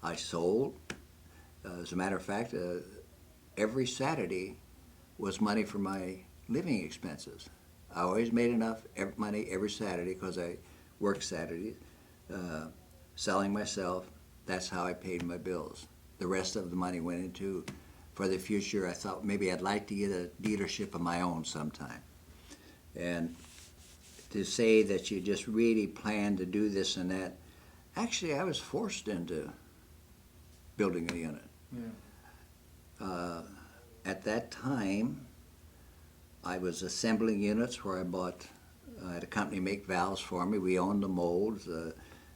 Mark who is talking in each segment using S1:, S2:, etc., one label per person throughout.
S1: I sold. As a matter of fact, every Saturday was money for my living expenses. I always made enough money every Saturday because I worked Saturdays. Selling myself, that's how I paid my bills. The rest of the money went into, for the future, I thought maybe I'd like to get a dealership of my own sometime. And to say that you just really plan to do this and that, actually I was forced into building a unit.
S2: Yeah.
S1: At that time, I was assembling units where I had a company make valves for me. We owned the molds.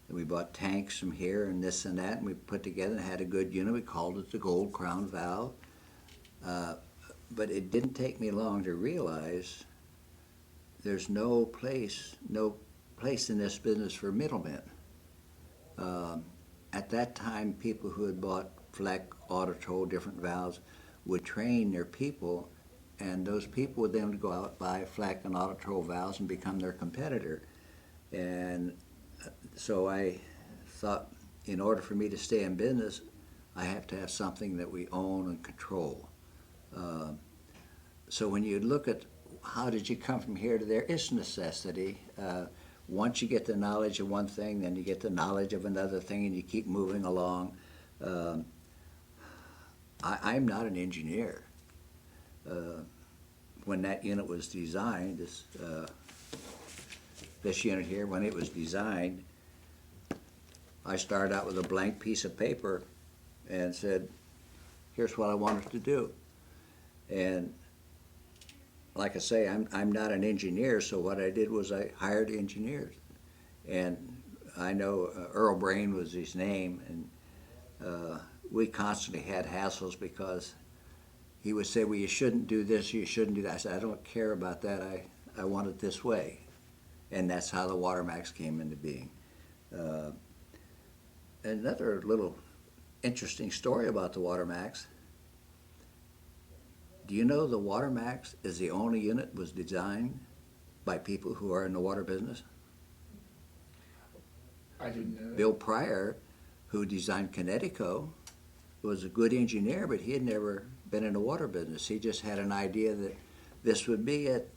S1: We bought tanks from here and this and that, and we put together and had a good unit. We called it the Gold Crown Valve. But it didn't take me long to realize there's no place in this business for middlemen. At that time, people who had bought Fleck, Autotrol, different valves would train their people, and those people would then go out, buy Fleck and Autotrol valves and become their competitor. And so I thought, in order for me to stay in business, I have to have something that we own and control. So when you look at how did you come from here to there, it's necessity. Once you get the knowledge of one thing, then you get the knowledge of another thing, and you keep moving along. I'm not an engineer. When that unit was designed, this unit here, when it was designed, I started out with a blank piece of paper and said, here's what I wanted to do. And like I say, I'm not an engineer, so what I did was I hired engineers. And I know Earl Brain was his name, and we constantly had hassles because he would say, well, you shouldn't do this, you shouldn't do that. I said, I don't care about that, I want it this way. And that's how the WaterMax came into being. Another little interesting story about the WaterMax. Do you know the WaterMax is the only unit was designed by people who are in the water business?
S2: I didn't know that.
S1: Bill Pryor, who designed Connecticut, was a good engineer, but he had never been in the water business. He just had an idea that this would be it.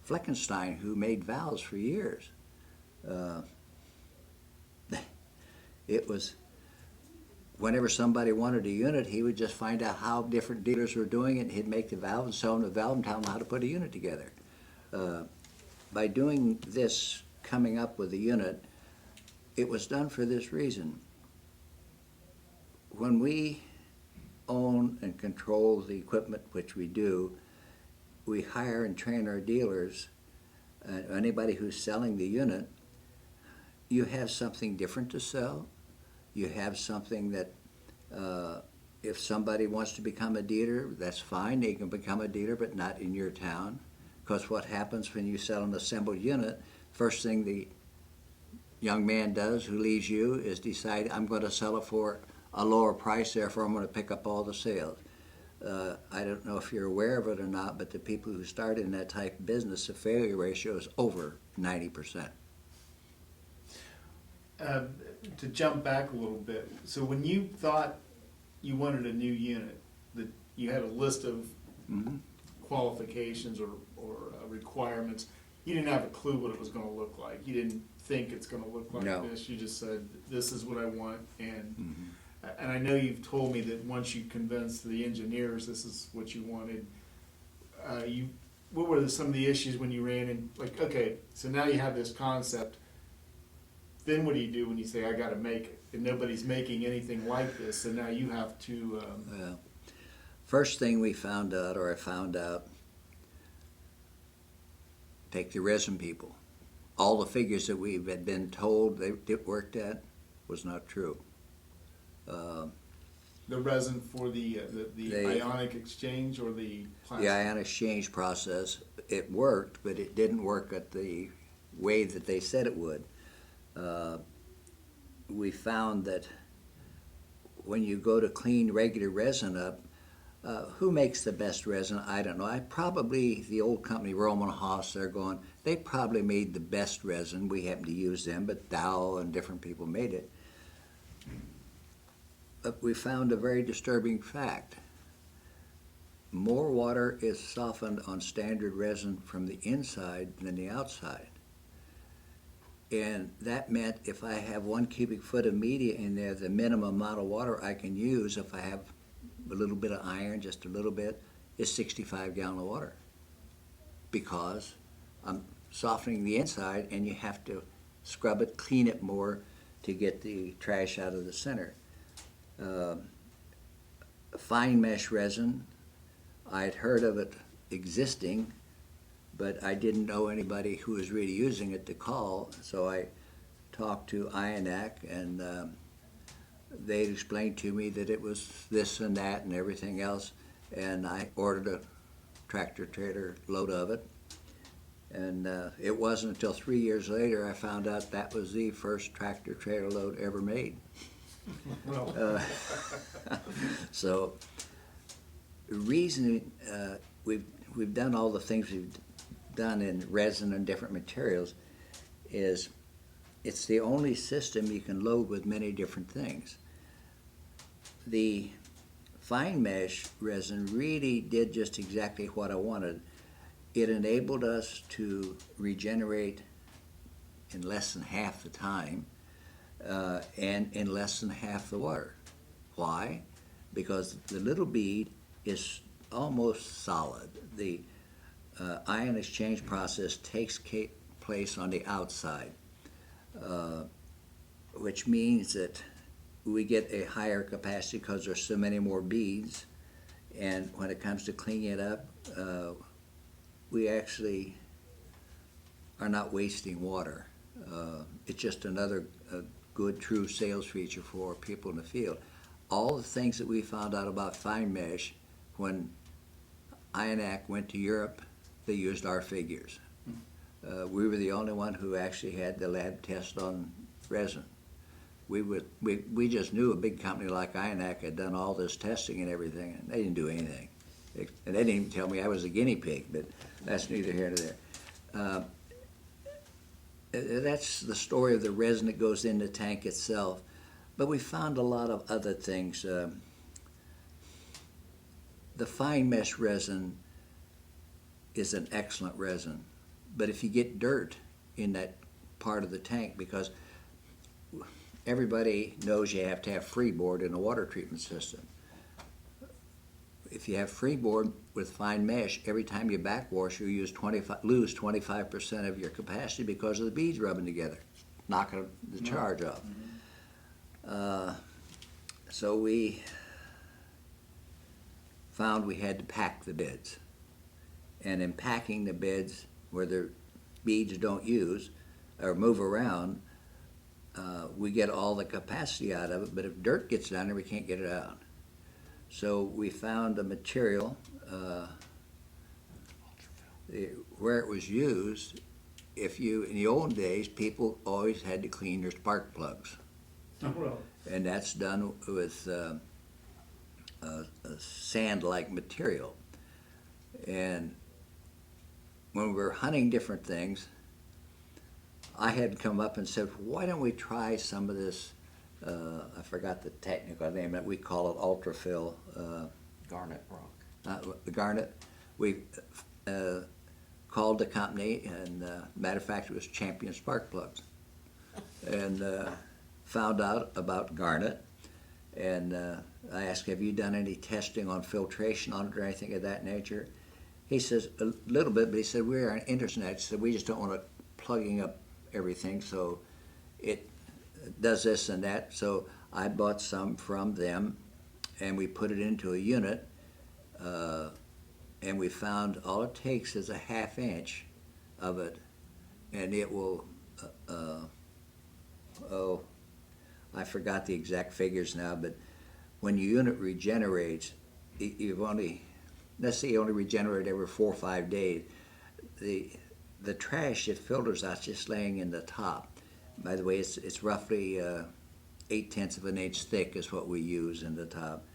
S1: Fleckenstein, who made valves for years. It was, whenever somebody wanted a unit, he would just find out how different dealers were doing it, and he'd make the valve and sell them the valve and tell them how to put a unit together. By doing this, coming up with a unit, it was done for this reason. When we own and control the equipment, which we do, we hire and train our dealers, anybody who's selling the unit, you have something different to sell. You have something that if somebody wants to become a dealer, that's fine. They can become a dealer, but not in your town. Because what happens when you sell an assembled unit, first thing the young man does who leaves you is decide, I'm going to sell it for a lower price, therefore I'm going to pick up all the sales. I don't know if you're aware of it or not, but the people who start in that type of business, the failure ratio is over 90%.
S2: To jump back a little bit, so when you thought you wanted a new unit, that you had a list of qualifications or requirements, you didn't have a clue what it was going to look like. You didn't think it's going to look like
S1: No.
S2: this. You just said, this is what I want. And I know you've told me that once you convinced the engineers this is what you wanted, what were some of the issues when you ran in, like, okay, so now you have this concept, then what do you do when you say, I got to make it? And nobody's making anything like this, so now you have to...
S1: Well, first thing we found out, or I found out, take the resin people. All the figures that we had been told they worked at was not true.
S2: the resin for the ionic exchange or the plastic?
S1: The ion exchange process, it worked, but it didn't work at the way that they said it would. We found that when you go to clean regular resin up, who makes the best resin? I don't know. Probably the old company, Roman Haas, they're going, they probably made the best resin. We happened to use them, but Dow and different people made it. But we found a very disturbing fact. More water is softened on standard resin from the inside than the outside. And that meant if I have 1 cubic foot of media in there, the minimum amount of water I can use if I have a little bit of iron, just a little bit, is 65 gallons of water. Because I'm softening the inside and you have to scrub it, clean it more to get the trash out of the center. Fine mesh resin, I'd heard of it existing, but I didn't know anybody who was really using it to call, so I talked to IONAC, and they explained to me that it was this and that and everything else, and I ordered a tractor-trailer load of it, and it wasn't until 3 years later I found out that was the first tractor-trailer load ever made. So the reason we've done all the things we've done in resin and different materials is it's the only system you can load with many different things. The fine mesh resin really did just exactly what I wanted. It enabled us to regenerate in less than half the time and in less than half the water. Why? Because the little bead is almost solid. The ion exchange process takes place on the outside, which means that we get a higher capacity because there's so many more beads, and when it comes to cleaning it up, we actually are not wasting water. It's just another good, true sales feature for people in the field. All the things that we found out about fine mesh, when IONAC went to Europe, they used our figures. We were the only one who actually had the lab test on resin. We just knew a big company like IONAC had done all this testing and everything, and they didn't do anything. And they didn't even tell me I was a guinea pig, but that's neither here nor there. That's the story of the resin that goes in the tank itself. But we found a lot of other things. The fine mesh resin is an excellent resin, but if you get dirt in that part of the tank, because everybody knows you have to have freeboard in a water treatment system. If you have freeboard with fine mesh, every time you backwash, you lose 25% of your capacity because of the beads rubbing together, knocking the charge off. So we found we had to pack the beds. And in packing the beds where the beads don't use or move around, we get all the capacity out of it, but if dirt gets down there, we can't get it out. So we found a material where it was used. In the old days, people always had to clean their spark plugs.
S2: Oh, well.
S1: And that's done with a sand-like material. And when we were hunting different things, I had come up and said, why don't we try some of this, I forgot the technical name, we call it ultrafill.
S3: Garnet rock.
S1: The garnet. We called the company, and matter of fact, it was Champion Spark Plugs. And found out about garnet, and I asked, have you done any testing on filtration on it or anything of that nature? He says, a little bit, but he said, we're on internet, so we just don't want it plugging up everything, so it does this and that. So I bought some from them, and we put it into a unit, and we found all it takes is a 1/2 inch of it, and it will, I forgot the exact figures now, but when your unit regenerates, let's say you only regenerate every 4 or 5 days, the trash it filters out just laying in the top. By the way, it's roughly 8/10 of an inch thick is what we use in the top.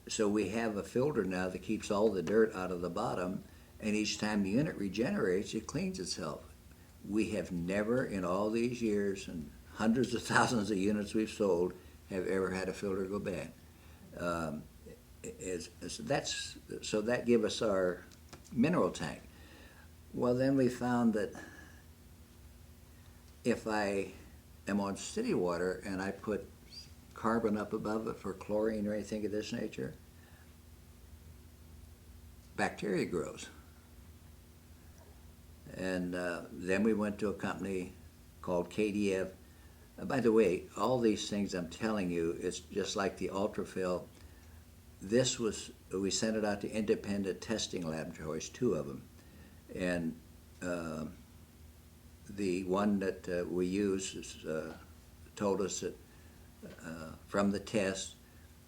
S1: So we have a filter now that keeps all the dirt out of the bottom, and each time the unit regenerates, it cleans itself. We have never, in all these years and hundreds of thousands of units we've sold, have ever had a filter go bad. So that gave us our mineral tank. Well, then we found that if I am on city water and I put carbon up above it for chlorine or anything of this nature, bacteria grows. And then we went to a company called KDF. By the way, all these things I'm telling you, it's just like the ultrafill. We sent it out to independent testing laboratories, 2 of them. And the one that we use told us that from the test,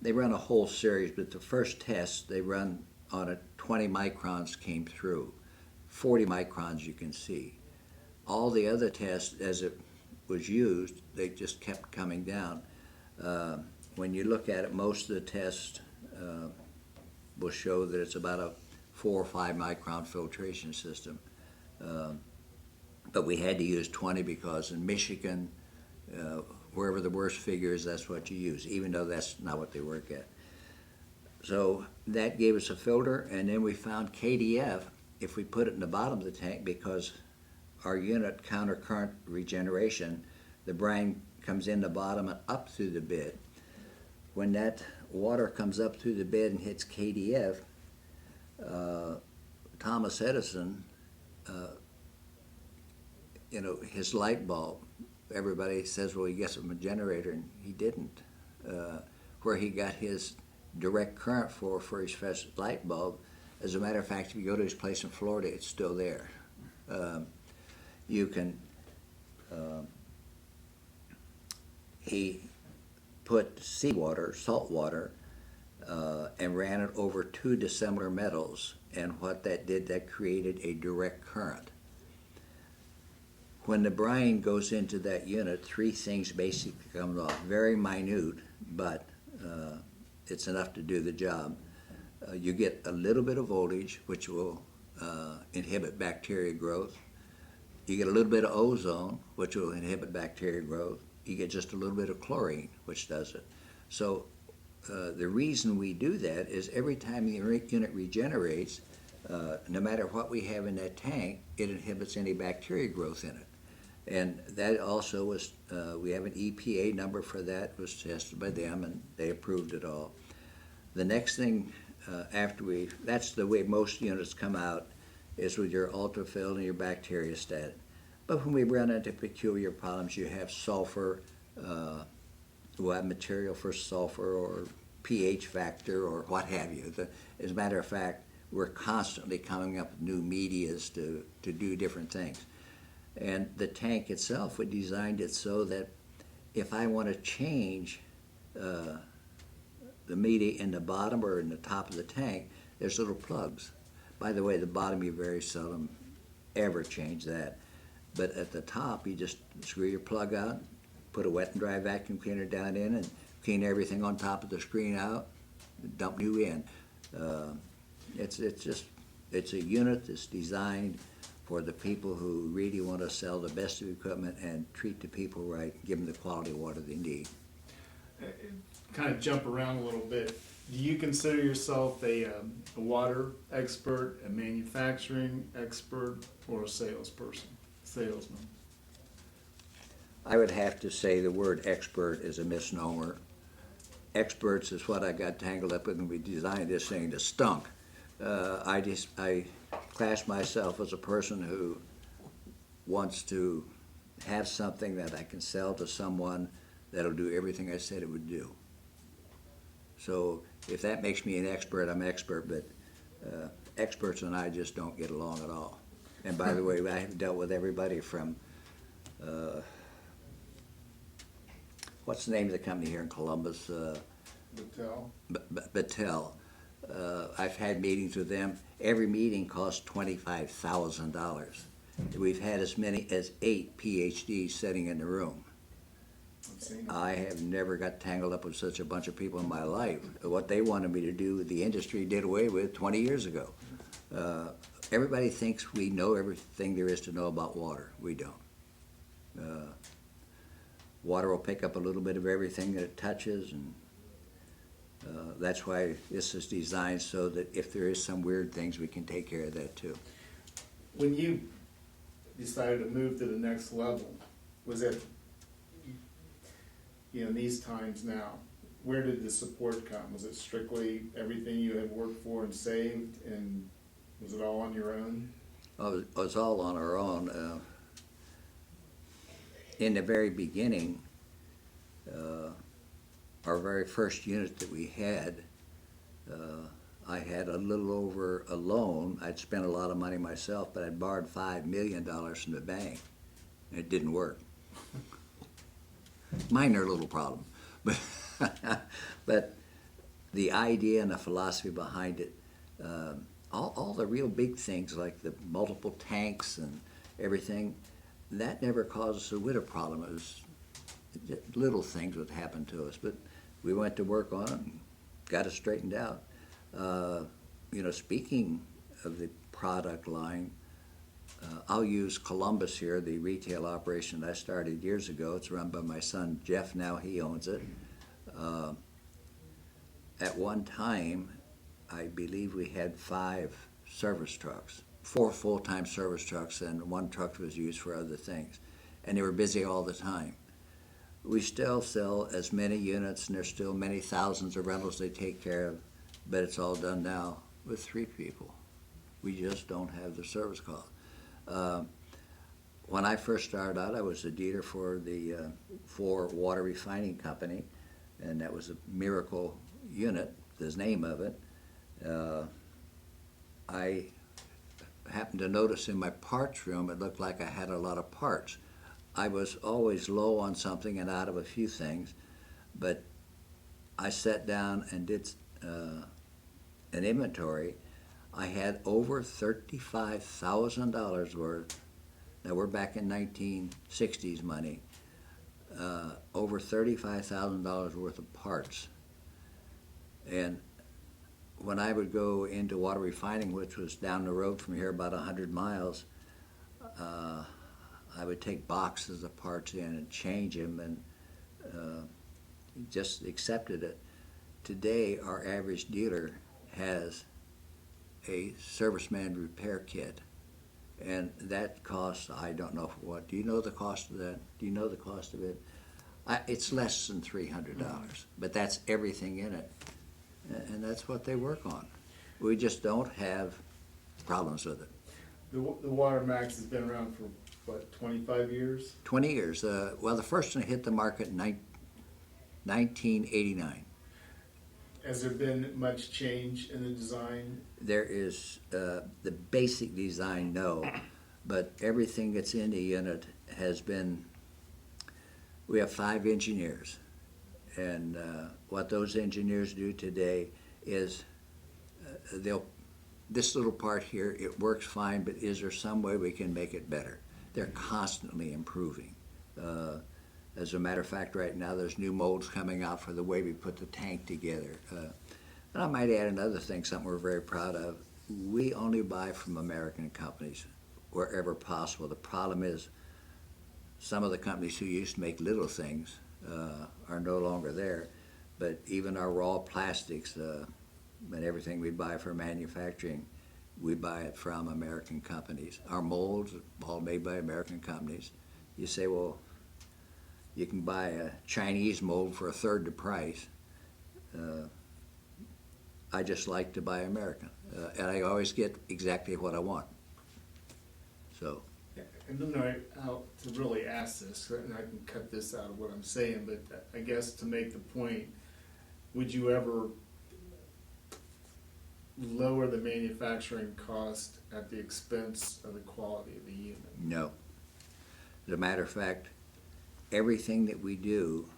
S1: they run a whole series, but the first test they run on it, 20 microns came through. 40 microns you can see. All the other tests, as it was used, they just kept coming down. When you look at it, most of the tests will show that it's about a 4 or 5 micron filtration system. But we had to use 20 because in Michigan, wherever the worst figure is, that's what you use, even though that's not what they work at. So that gave us a filter, and then we found KDF, if we put it in the bottom of the tank, because our unit counter current regeneration, the brine comes in the bottom and up through the bed. When that water comes up through the bed and hits KDF, Thomas Edison, his light bulb, everybody says, well, he gets from a generator, and he didn't. Where he got his direct current for his first light bulb, as a matter of fact, if you go to his place in Florida, it's still there. He put seawater, salt water, and ran it over 2 dissimilar metals, and what that did, that created a direct current. When the brine goes into that unit, 3 things basically come off. Very minute, but it's enough to do the job. You get a little bit of voltage, which will inhibit bacteria growth. You get a little bit of ozone, which will inhibit bacteria growth. You get just a little bit of chlorine, which does it. So the reason we do that is every time the unit regenerates, no matter what we have in that tank, it inhibits any bacteria growth in it. And that also was, we have an EPA number for that, it was tested by them, and they approved it all. The next thing that's the way most units come out, is with your ultrafill and your bacteria stat. But when we run into peculiar problems, you have sulfur, we'll have material for sulfur or pH factor or what have you. As a matter of fact, we're constantly coming up with new medias to do different things. And the tank itself, we designed it so that if I want to change the media in the bottom or in the top of the tank, there's little plugs. By the way, the bottom you very seldom ever change that. But at the top, you just screw your plug out, put a wet and dry vacuum cleaner down in, and clean everything on top of the screen out, dump new in. It's a unit that's designed for the people who really want to sell the best of equipment and treat the people right, give them the quality of water they need.
S2: Kind of jump around a little bit. Do you consider yourself a water expert, a manufacturing expert, or a salesman?
S1: I would have to say the word expert is a misnomer. Experts is what I got tangled up with when we designed this thing that stunk. I class myself as a person who wants to have something that I can sell to someone that'll do everything I said it would do. So if that makes me an expert, I'm an expert, but experts and I just don't get along at all. And by the way, I have dealt with everybody from, what's the name of the company here in Columbus? Battelle. I've had meetings with them. Every meeting costs $25,000. We've had as many as 8 PhDs sitting in the room. I have never got tangled up with such a bunch of people in my life. What they wanted me to do, the industry did away with 20 years ago. everybody thinks we know everything there is to know about water. We don't. Water will pick up a little bit of everything that it touches, and that's why this is designed so that if there is some weird things, we can take care of that too.
S2: When you decided to move to the next level, was it, in these times now, where did the support come? Was it strictly everything you had worked for and saved, and was it all on your own?
S1: It was all on our own. In the very beginning, our very first unit that we had, I had a little over a loan. I'd spent a lot of money myself, but I'd borrowed $5 million from the bank, and it didn't work. Minor little problem, but but the idea and the philosophy behind it, all the real big things like the multiple tanks and everything, that never caused us a winter problem. It was little things would happen to us, but we went to work on it and got it straightened out. Speaking of the product line, I'll use Columbus here, the retail operation I started years ago. It's run by my son Jeff now. He owns it. At one time, I believe we had 5 service trucks, 4 full-time service trucks, and 1 truck was used for other things. And they were busy all the time. We still sell as many units, and there's still many thousands of rentals they take care of, but it's all done now with 3 people. We just don't have the service call. When I first started out, I was a dealer for the water refining company, and that was a Miracle unit, the name of it. I happened to notice in my parts room, it looked like I had a lot of parts. I was always low on something and out of a few things, but I sat down and did an inventory. I had over $35,000 worth. Now we're back in 1960s money. Over $35,000 worth of parts. And when I would go into water refining, which was down the road from here about 100 miles, I would take boxes of parts in and change them, and just accepted it. Today, our average dealer has a serviceman repair kit, and that costs, I don't know what. Do you know the cost of that? Do you know the cost of it? It's less than $300, but that's everything in it, and that's what they work on. We just don't have problems with it.
S2: The Water Max has been around for, what, 25 years?
S1: 20 years. Well, the first one hit the market in 1989.
S2: Has there been much change in the design?
S1: There is the basic design, no, but everything that's in the unit has been. We have 5 engineers, and what those engineers do today is this little part here, it works fine, but is there some way we can make it better? They're constantly improving. As a matter of fact, right now there's new molds coming out for the way we put the tank together. And I might add another thing, something we're very proud of. We only buy from American companies wherever possible. The problem is some of the companies who used to make little things are no longer there. But even our raw plastics and everything we buy for manufacturing, we buy it from American companies. Our molds, all made by American companies. You say, well, you can buy a Chinese mold for 1/3 the price. I just like to buy American, and I always get exactly what I want. So.
S2: And then how to really ask this, and I can cut this out of what I'm saying, but I guess to make the point, would you ever lower the manufacturing cost at the expense of the quality of the unit?
S1: No. As a matter of fact, everything that we do,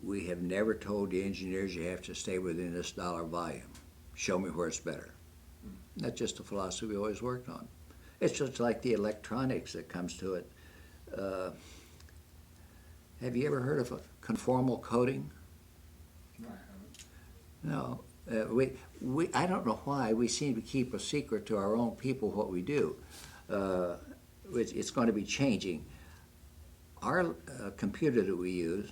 S1: we have never told the engineers you have to stay within this dollar volume. Show me where it's better. That's just a philosophy we always worked on. It's just like the electronics that comes to it. Have you ever heard of a conformal coating?
S2: No, I haven't.
S1: No. I don't know why, we seem to keep a secret to our own people what we do. It's going to be changing. Our computer that we use,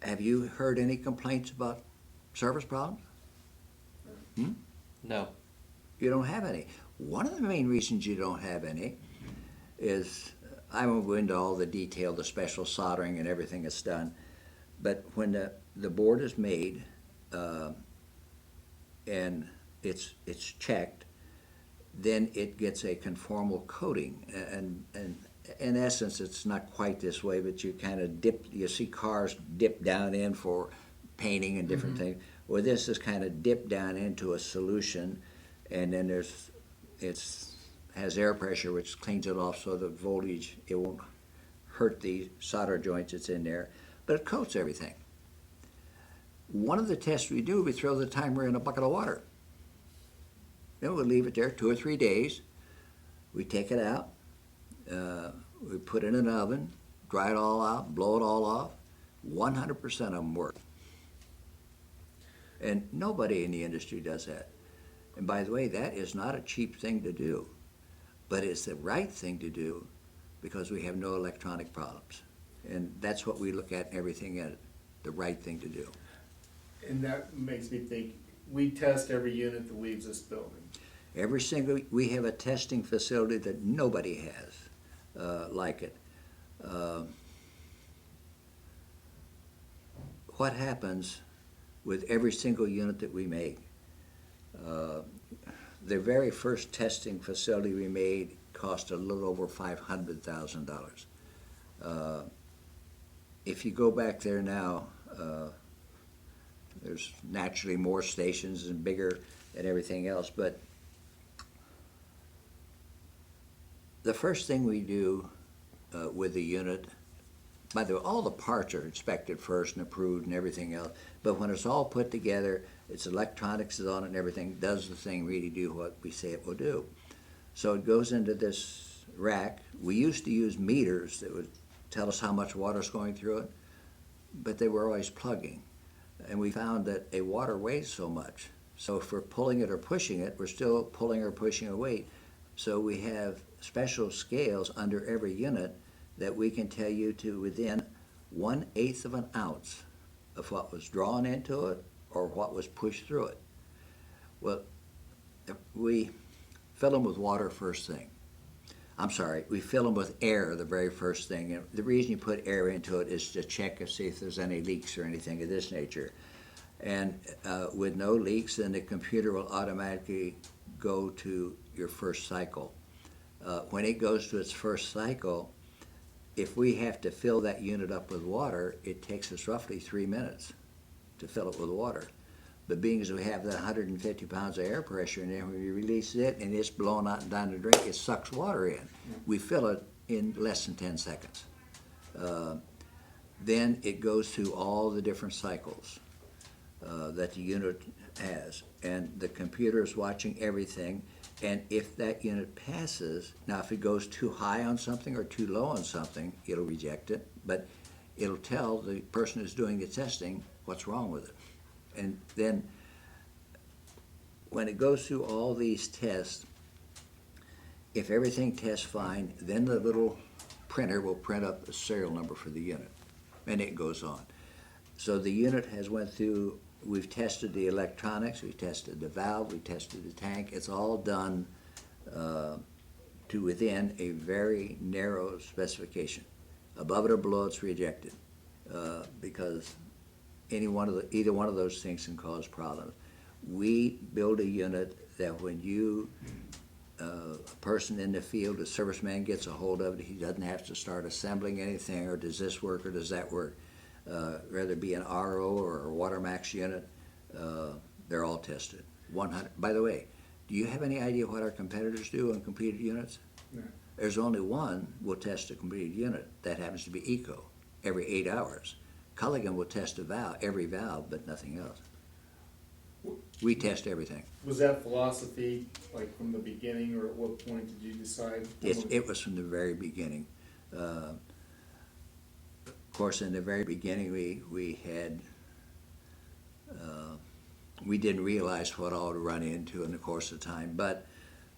S1: have you heard any complaints about service problems?
S3: No.
S1: You don't have any. One of the main reasons you don't have any is, I won't go into all the detail, the special soldering and everything that's done, but when the board is made and it's checked, then it gets a conformal coating, and in essence, it's not quite this way, but you kind of you see cars dip down in for painting and different things. Well, this is kind of dipped down into a solution, and then has air pressure, which cleans it off so the voltage, it won't hurt the solder joints that's in there, but it coats everything. One of the tests we do, we throw the timer in a bucket of water. Then we'll leave it there 2 or 3 days. We take it out, we put it in an oven, dry it all out, blow it all off. 100% of them work. And nobody in the industry does that. And by the way, that is not a cheap thing to do, but it's the right thing to do because we have no electronic problems. And that's what we look at in everything in it, the right thing to do.
S2: And that makes me think, we test every unit that leaves this building.
S1: We have a testing facility that nobody has like it. What happens with every single unit that we make? The very first testing facility we made cost a little over $500,000. If you go back there now, there's naturally more stations and bigger and everything else, but the first thing we do with the unit, by the way, all the parts are inspected first and approved and everything else, but when it's all put together, its electronics is on it and everything, does the thing really do what we say it will do? So it goes into this rack. We used to use meters that would tell us how much water's going through it, but they were always plugging. And we found that a water weighs so much. So if we're pulling it or pushing it, we're still pulling or pushing a weight. So we have special scales under every unit that we can tell you to within 1/8 of an ounce of what was drawn into it or what was pushed through it. Well, we fill them with water first thing. I'm sorry, we fill them with air the very first thing. And the reason you put air into it is to check and see if there's any leaks or anything of this nature. And with no leaks, then the computer will automatically go to your first cycle. When it goes to its first cycle, if we have to fill that unit up with water, it takes us roughly 3 minutes to fill it with water. But being as we have that 150 pounds of air pressure in there, when we release it and it's blown out and down the drain, it sucks water in. We fill it in less than 10 seconds. Then it goes through all the different cycles that the unit has. And the computer is watching everything. And if that unit passes, now if it goes too high on something or too low on something, it'll reject it. But it'll tell the person who's doing the testing what's wrong with it. And then when it goes through all these tests, if everything tests fine, then the little printer will print up a serial number for the unit, and it goes on. So the unit has went through, we've tested the electronics, we've tested the valve, we've tested the tank. It's all done to within a very narrow specification. Above it or below, it's rejected because either one of those things can cause problems. We build a unit that when a person in the field, a serviceman gets a hold of it, he doesn't have to start assembling anything, or does this work or does that work. Whether it be an RO or a WaterMax unit, they're all tested. 100. By the way, do you have any idea what our competitors do on completed units?
S2: No.
S1: There's only one will test a completed unit. That happens to be ECO, every 8 hours. Culligan will test every valve, but nothing else. We test everything.
S2: Was that philosophy like from the beginning, or at what point did you decide?
S1: It was from the very beginning. Of course, in the very beginning, we had we didn't realize what all to run into in the course of time. But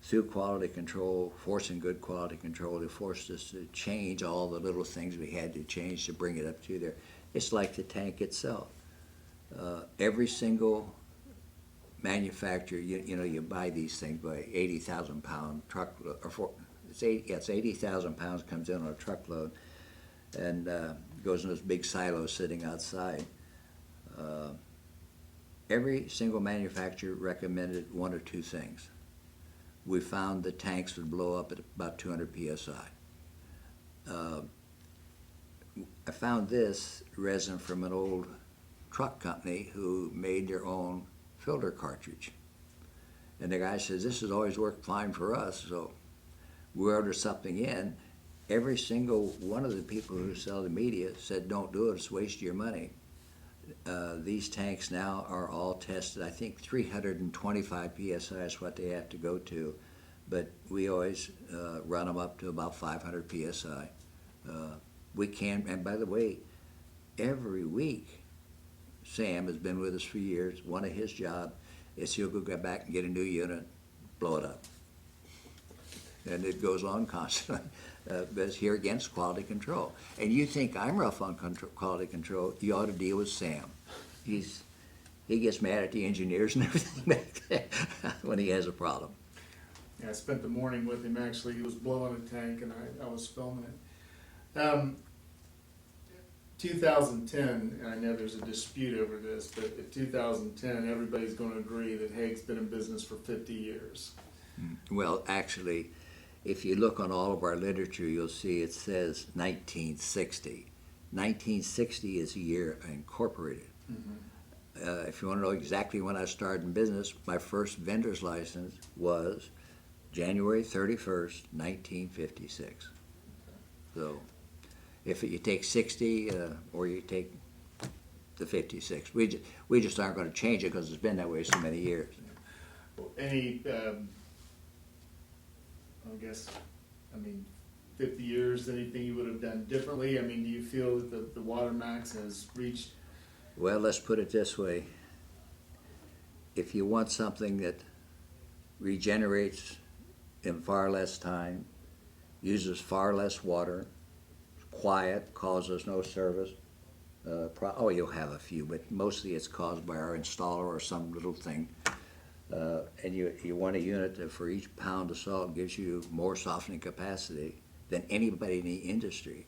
S1: through quality control, forcing good quality control, they forced us to change all the little things we had to change to bring it up to there. It's like the tank itself. Every single manufacturer, you buy these things by 80,000 pound truckload, it's 80,000 pounds comes in on a truckload and goes in those big silos sitting outside. Every single manufacturer recommended one or two things. We found the tanks would blow up at about 200 psi. I found this resin from an old truck company who made their own filter cartridge. And the guy says, this has always worked fine for us, so we ordered something in. Every single one of the people who sell the media said, don't do it, it's a waste of your money. These tanks now are all tested. I think 325 psi is what they have to go to, but we always run them up to about 500 psi. We can, and by the way, every week, Sam has been with us for years. One of his jobs is he'll go back and get a new unit, blow it up. And it goes on constantly. But it's here against quality control. And you think I'm rough on quality control, you ought to deal with Sam. He gets mad at the engineers and everything back there when he has a problem.
S2: Yeah, I spent the morning with him, actually. He was blowing a tank, and I was filming it. 2010, and I know there's a dispute over this, but in 2010, everybody's going to agree that Hague's been in business for 50 years.
S1: Well, actually, if you look on all of our literature, you'll see it says 1960. 1960 is the year I incorporated. Mm-hmm. If you want to know exactly when I started in business, my first vendor's license was January 31st, 1956. So if you take 60 or you take the 56, we just aren't going to change it because it's been that way so many years.
S2: Any, 50 years, anything you would have done differently? I mean, do you feel that the Water Max has reached?
S1: Well, let's put it this way. If you want something that regenerates in far less time, uses far less water, quiet, causes no service, you'll have a few, but mostly it's caused by our installer or some little thing. And you want a unit that for each pound of salt gives you more softening capacity than anybody in the industry.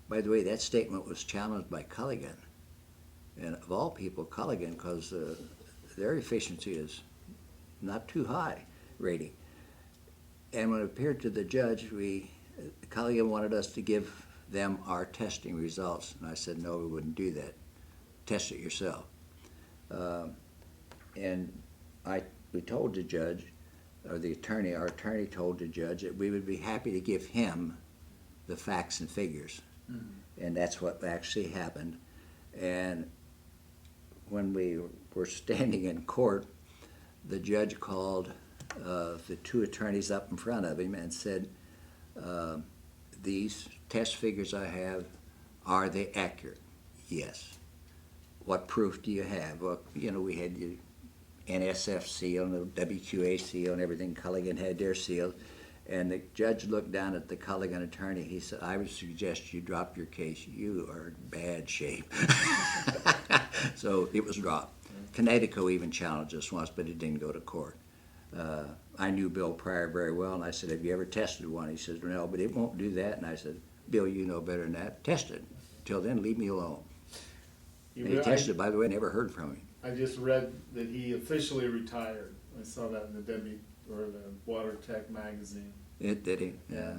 S1: By the way, that statement was challenged by Culligan. And of all people, Culligan, because their efficiency is not too high rating. And when it appeared to the judge, Culligan wanted us to give them our testing results. And I said, no, we wouldn't do that. Test it yourself. And we told the judge, or our attorney told the judge that we would be happy to give him the facts and figures. Mm-hmm. And that's what actually happened. And when we were standing in court, the judge called the two attorneys up in front of him and said, these test figures I have, are they accurate? Yes. What proof do you have? Well, we had the NSF seal and the WQA seal and everything. Culligan had their seal. And the judge looked down at the Culligan attorney. He said, I would suggest you drop your case. You are in bad shape. So it was dropped. Connecticut even challenged us once, but it didn't go to court. I knew Bill Pryor very well, and I said, have you ever tested one? He says, no, but it won't do that. And I said, Bill, you know better than that. Test it. Till then, leave me alone. And he tested it, by the way, never heard from him.
S2: I just read that he officially retired. I saw that in the Water Tech magazine.
S1: It did he? Yeah.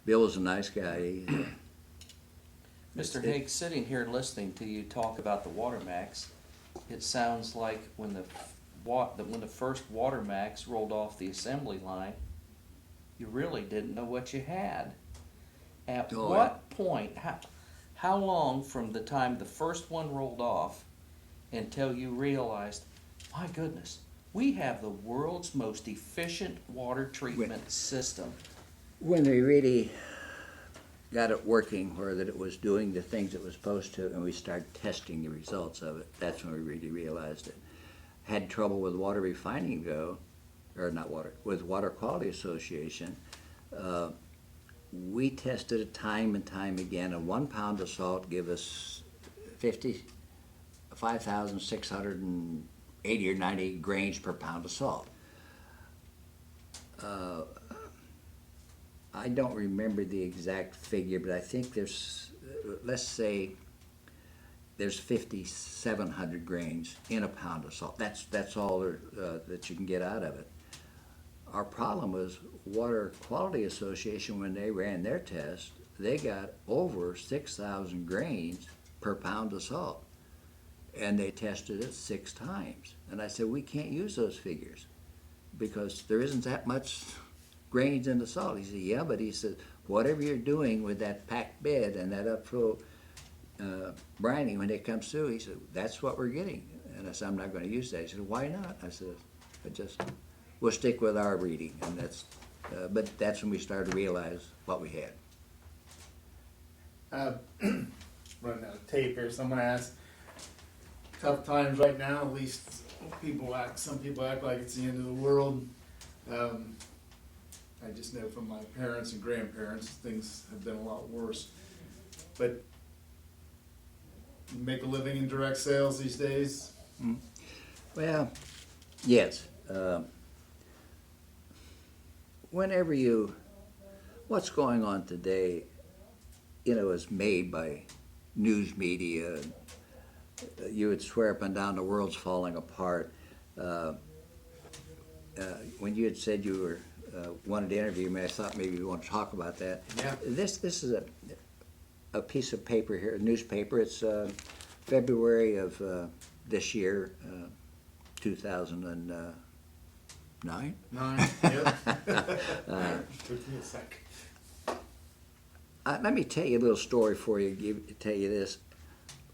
S1: Bill was a nice guy.
S3: Mr. Hague, sitting here listening to you talk about the Water Max, it sounds like when the first Water Max rolled off the assembly line, you really didn't know what you had. At what point, how long from the time the first one rolled off until you realized, my goodness, we have the world's most efficient water treatment system?
S1: When we really got it working, where that it was doing the things it was supposed to, and we started testing the results of it, that's when we really realized it. had trouble with water refining go, or not water, with Water Quality Association, we tested it time and time again, and 1 pound of salt give us 5,680 or 90 grains per pound of salt. I don't remember the exact figure, but I think there's, let's say, there's 5,700 grains in a pound of salt. That's all that you can get out of it. Our problem was Water Quality Association, when they ran their test, they got over 6,000 grains per pound of salt. And they tested it 6 times. And I said, we can't use those figures because there isn't that much grains in the salt. He said, yeah, but he said, whatever you're doing with that packed bed and that upflow brining when it comes through, he said, that's what we're getting. And I said, I'm not going to use that. He said, why not? I said, we'll stick with our reading. And but that's when we started to realize what we had.
S2: Running out of tape here, someone asked, tough times right now, at least some people act like it's the end of the world. I just know from my parents and grandparents, things have been a lot worse. But you make a living in direct sales these days?
S1: Well, yes. What's going on today, is made by news media. You would swear up and down the world's falling apart. When you had said you wanted to interview me, I thought maybe you want to talk about that.
S2: Yeah.
S1: This is a piece of paper here, a newspaper. It's February of this year, 2009.
S2: 9, yep. Took me a sec.
S1: Let me tell you a little story for you. Tell you this.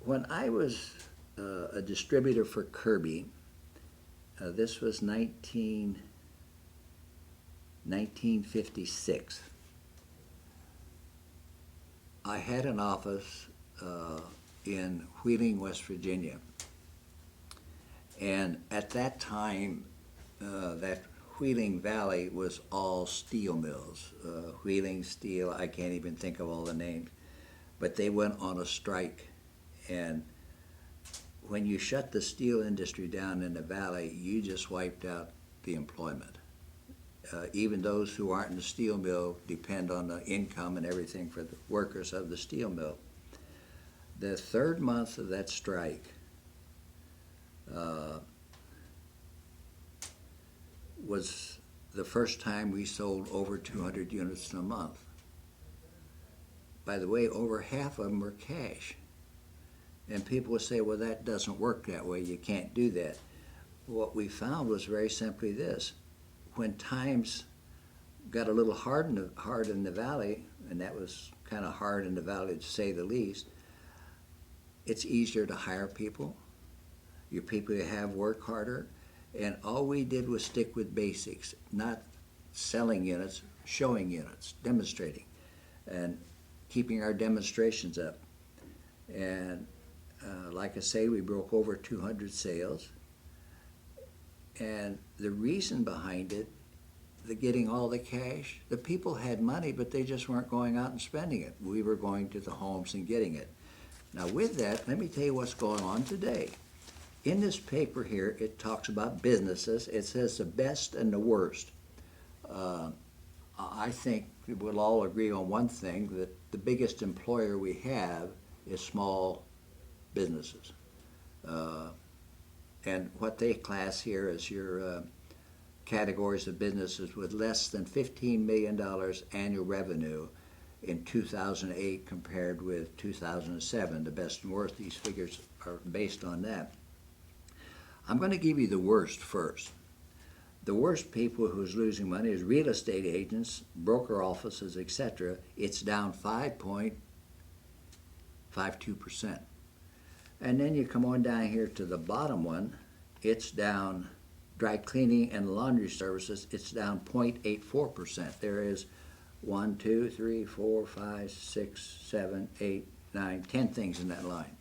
S1: When I was a distributor for Kirby, this was 1956. I had an office in Wheeling, West Virginia. And at that time, that Wheeling Valley was all steel mills. Wheeling Steel, I can't even think of all the names. But they went on a strike. And when you shut the steel industry down in the valley, you just wiped out the employment. Even those who aren't in the steel mill depend on the income and everything for the workers of the steel mill. The 3rd month of that strike, was the first time we sold over 200 units in a month. By the way, over half of them were cash. And people would say, well, that doesn't work that way. You can't do that. What we found was very simply this. When times got a little hard in the valley, and that was kind of hard in the valley to say the least, it's easier to hire people. Your people you have work harder. And all we did was stick with basics, not selling units, showing units, demonstrating, and keeping our demonstrations up. And like I say, we broke over 200 sales. And the reason behind it, getting all the cash, the people had money, but they just weren't going out and spending it. We were going to the homes and getting it. Now with that, let me tell you what's going on today. In this paper here, it talks about businesses. It says the best and the worst. I think we'll all agree on one thing, that the biggest employer we have is small businesses. And what they class here as your categories of businesses with less than $15 million annual revenue in 2008 compared with 2007. The best and worst, these figures are based on that. I'm going to give you the worst first. The worst people who's losing money is real estate agents, broker offices, etc. It's down 5.52%. And then you come on down here to the bottom one, it's down dry cleaning and laundry services, it's down 0.84%. There is 1, 2, 3, 4, 5, 6, 7, 8, 9, 10 things in that line.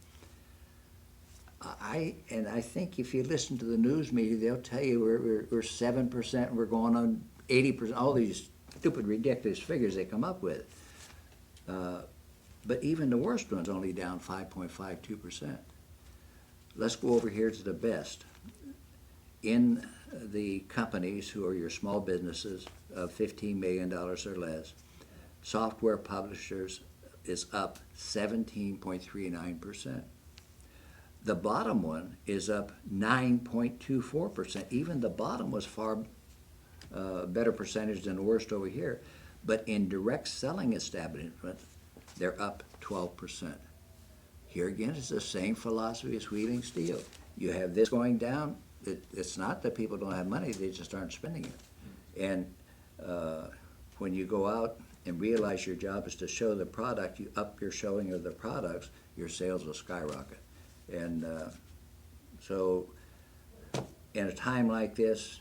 S1: And I think if you listen to the news media, they'll tell you we're 7%, we're going on 80%, all these stupid, ridiculous figures they come up with. But even the worst one's only down 5.52%. Let's go over here to the best. In the companies who are your small businesses of $15 million or less, software publishers is up 17.39%. The bottom one is up 9.24%. Even the bottom was far better percentage than the worst over here. But in direct selling establishments, they're up 12%. Here again, it's the same philosophy as wheeling steel. You have this going down. It's not that people don't have money, they just aren't spending it. And when you go out and realize your job is to show the product, you up your showing of the products, your sales will skyrocket. And so in a time like this,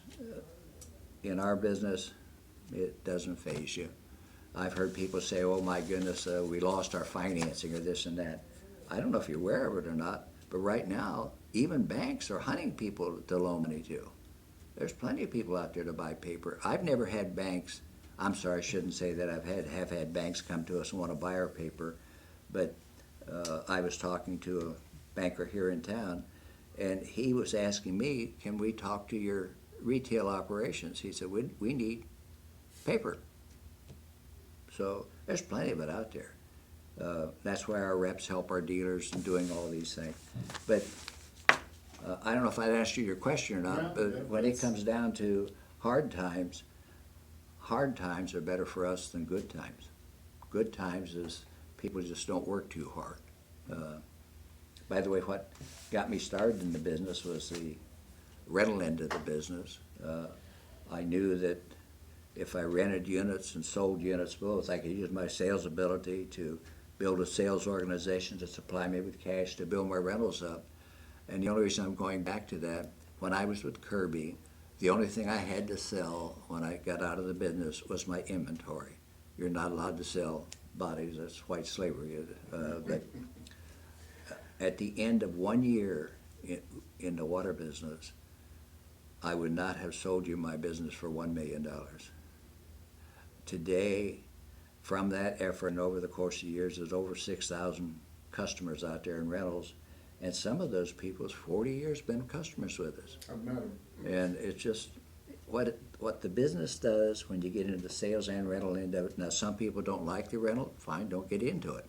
S1: in our business, it doesn't faze you. I've heard people say, oh my goodness, we lost our financing or this and that. I don't know if you're aware of it or not, but right now, even banks are hunting people to loan money to. There's plenty of people out there to buy paper. I've never had banks, I'm sorry, I shouldn't say that have had banks come to us and want to buy our paper, but I was talking to a banker here in town, and he was asking me, can we talk to your retail operations? He said, we need paper. So there's plenty of it out there. That's why our reps help our dealers in doing all these things. But I don't know if I'd asked you your question or not, but when it comes down to hard times are better for us than good times. Good times is people just don't work too hard. By the way, what got me started in the business was the rental end of the business. I knew that if I rented units and sold units both, I could use my sales ability to build a sales organization to supply me with cash to build my rentals up. And the only reason I'm going back to that, when I was with Kirby, the only thing I had to sell when I got out of the business was my inventory. You're not allowed to sell bodies, that's white slavery. But at the end of 1 year in the water business, I would not have sold you my business for $1 million. Today, from that effort and over the course of years, there's over 6,000 customers out there in rentals, and some of those people's 40 years been customers with us.
S2: I've met them.
S1: And it's just what the business does when you get into the sales and rental end of it. Now, some people don't like the rental, fine, don't get into it.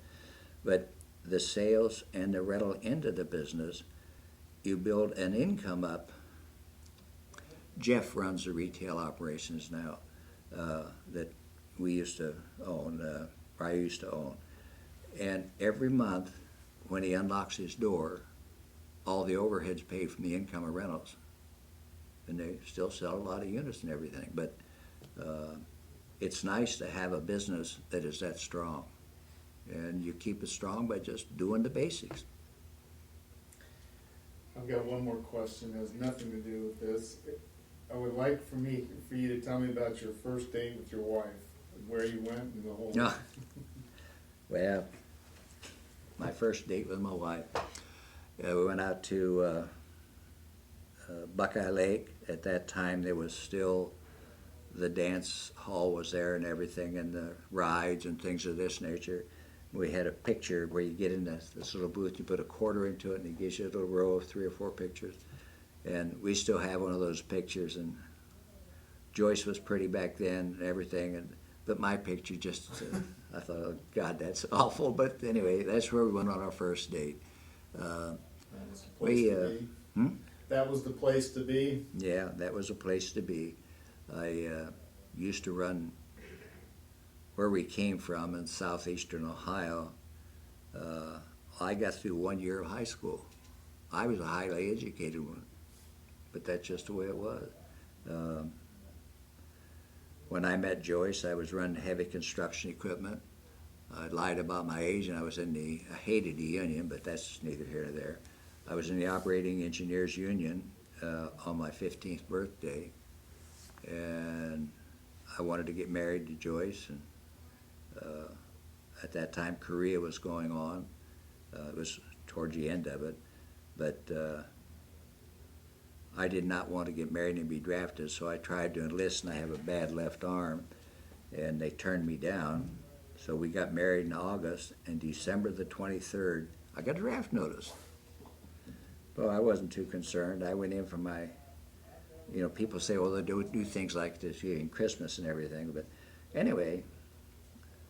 S1: But the sales and the rental end of the business, you build an income up. Jeff runs the retail operations now that we used to own, or I used to own. And every month, when he unlocks his door, all the overhead's paid from the income of rentals. And they still sell a lot of units and everything. But it's nice to have a business that is that strong. And you keep it strong by just doing the basics.
S2: I've got one more question, it has nothing to do with this. I would like for you to tell me about your first date with your wife, where you went and the whole.
S1: No. Well, my first date with my wife, we went out to Buckeye Lake. At that time, there was still, the dance hall was there and everything, and the rides and things of this nature. We had a picture where you get in this little booth, you put a quarter into it, and it gives you a little row of 3 or 4 pictures. And we still have one of those pictures, and Joyce was pretty back then and everything, but my picture just, I thought, oh God, that's awful. But anyway, that's where we went on our first date.
S2: That was the place to be. That was the place to be?
S1: Yeah, that was a place to be. I used to run where we came from in southeastern Ohio. I got through 1 year of high school. I was a highly educated one, but that's just the way it was. When I met Joyce, I was running heavy construction equipment. I lied about my age, and I hated the union, but that's neither here nor there. I was in the Operating Engineers Union on my 15th birthday, and I wanted to get married to Joyce, and at that time Korea was going on. It was towards the end of it. But I did not want to get married and be drafted, so I tried to enlist, and I have a bad left arm, and they turned me down. So we got married in August, and December the 23rd, I got a draft notice. Well, I wasn't too concerned. I went in for my, people say, well, they do things like this in Christmas and everything. But anyway,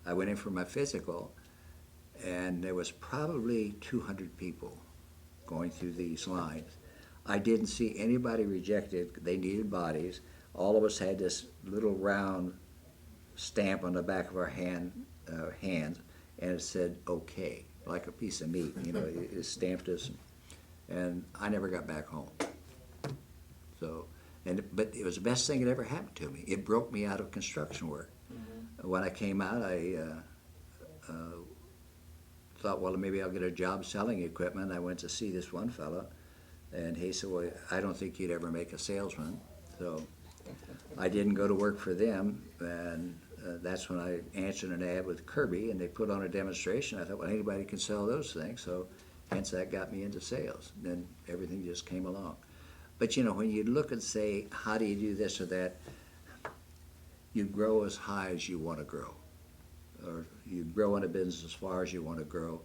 S1: I went in for my physical, and there was probably 200 people going through these lines. I didn't see anybody rejected. They needed bodies. All of us had this little round stamp on the back of our hands, and it said "okay," like a piece of meat. It stamped us, and I never got back home. So, but it was the best thing that ever happened to me. It broke me out of construction work. Mm-hmm. When I came out, I thought, well, maybe I'll get a job selling equipment. I went to see this one fellow, and he said, well, I don't think you'd ever make a salesman. So I didn't go to work for them, and that's when I answered an ad with Kirby, and they put on a demonstration. I thought, well, anybody can sell those things, so hence that got me into sales. Then everything just came along. But when you look and say, how do you do this or that, you grow as high as you want to grow, or you grow in a business as far as you want to grow,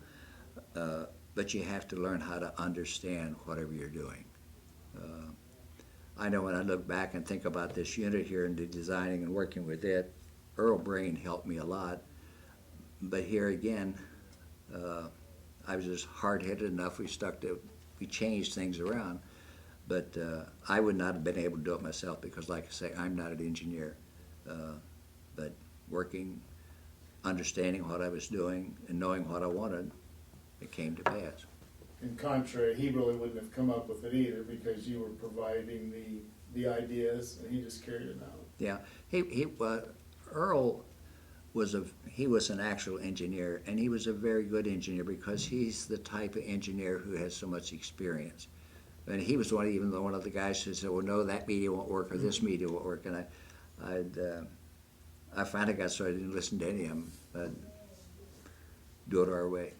S1: but you have to learn how to understand whatever you're doing. I know when I look back and think about this unit here and the designing and working with it, Earl Brain helped me a lot, but here again, I was just hard-headed enough. We changed things around, but I would not have been able to do it myself because, like I say, I'm not an engineer. But working, understanding what I was doing, and knowing what I wanted, it came to pass.
S2: In contrary, he really wouldn't have come up with it either because you were providing the ideas and he just carried it out.
S1: Yeah, Earl was an actual engineer, and he was a very good engineer because he's the type of engineer who has so much experience. And he was one of the guys who said, well, no, that media won't work or this media won't work. And I finally got started to listen to any of them, but do it our way.